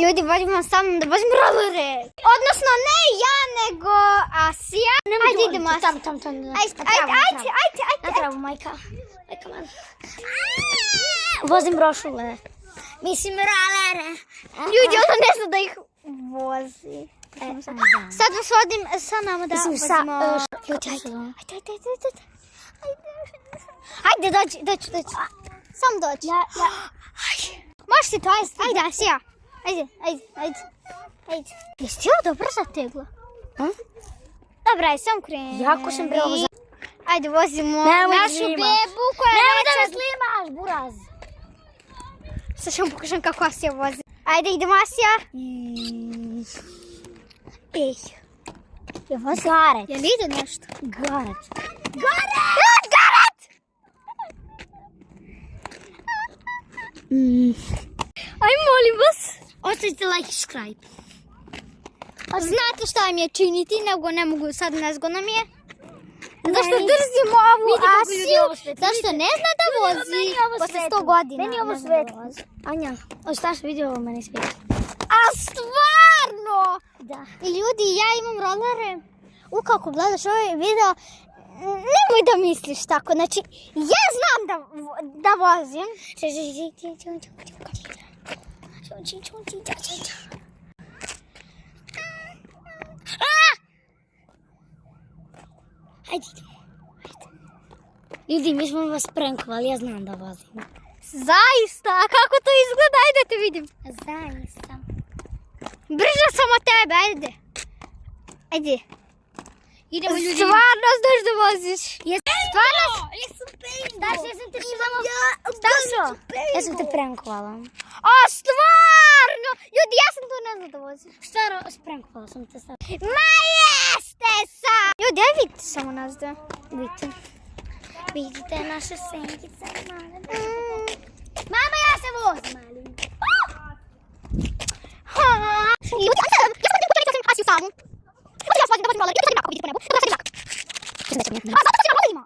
Ljudi, vozimo sa mnom da vozimo rolere. Odnosno, ne ja, nego Asija. Ajde, idemo Asija. Tam. Ajde. Na travu, majka. Majka, man. Vozim rošule. Mislim, rolere. Ljudi, ona ne zna da ih vozi. Sad vas vodim sa nama da vozimo... Ajde, dođi. Sam dođi. Možeš ti to, ajde, Asija. Ajde. Jesi ti ovo dobro zategla? Dobra, aj sam kreni. Jako sam bre ovo za... Ajde, vozimo našu bebu koja je Nemoj da me veća. slimaš, buraz. Sad ćemo pokažem kako Asija vozi. Ajde, idemo Asija. Ej. Je vozi? Garet. Jel ide nešto? Garet. Garet! Aj, molim vas. Ostavite like i subscribe. Znate šta im je činiti, nego ne mogu sad nezgodno mi je. Zašto držimo ovu Asiju? Zašto ne zna da vozi posle 100 godina? Meni je ovo svetlo. Anja, ostaš vidio ovo meni svetlo. A stvarno? Da. I ljudi, ja imam rolere. Kako gledaš ovaj video, nemoj da misliš tako. Znači, ja znam da vozim. Ajde. Ljudi, mi smo vas prankovali, ja znam da vozim. Zaista, a kako to izgleda? Ajde te vidim. Zaista. Brža sam od tebe, ajde. Idemo ljudi. Stvarno znaš da voziš? Stvarno? Daš, ja sam te prankovala. A stvarno? Ljudi, ja sam tu ne znam da vozim. Stvarno, sprankovala sam te sad. Ma jeste sam! Ljudi, aj vidite samo nas da. Vidite. Vidite naše senkice. Mama, ja se vozim, mali. Ljudi, ja sam te Asiju samu. Ja sam vozim da vozim roller. Ja sam kako vidite po nebu. Ja sam sad žak. A zato što si na voda ima.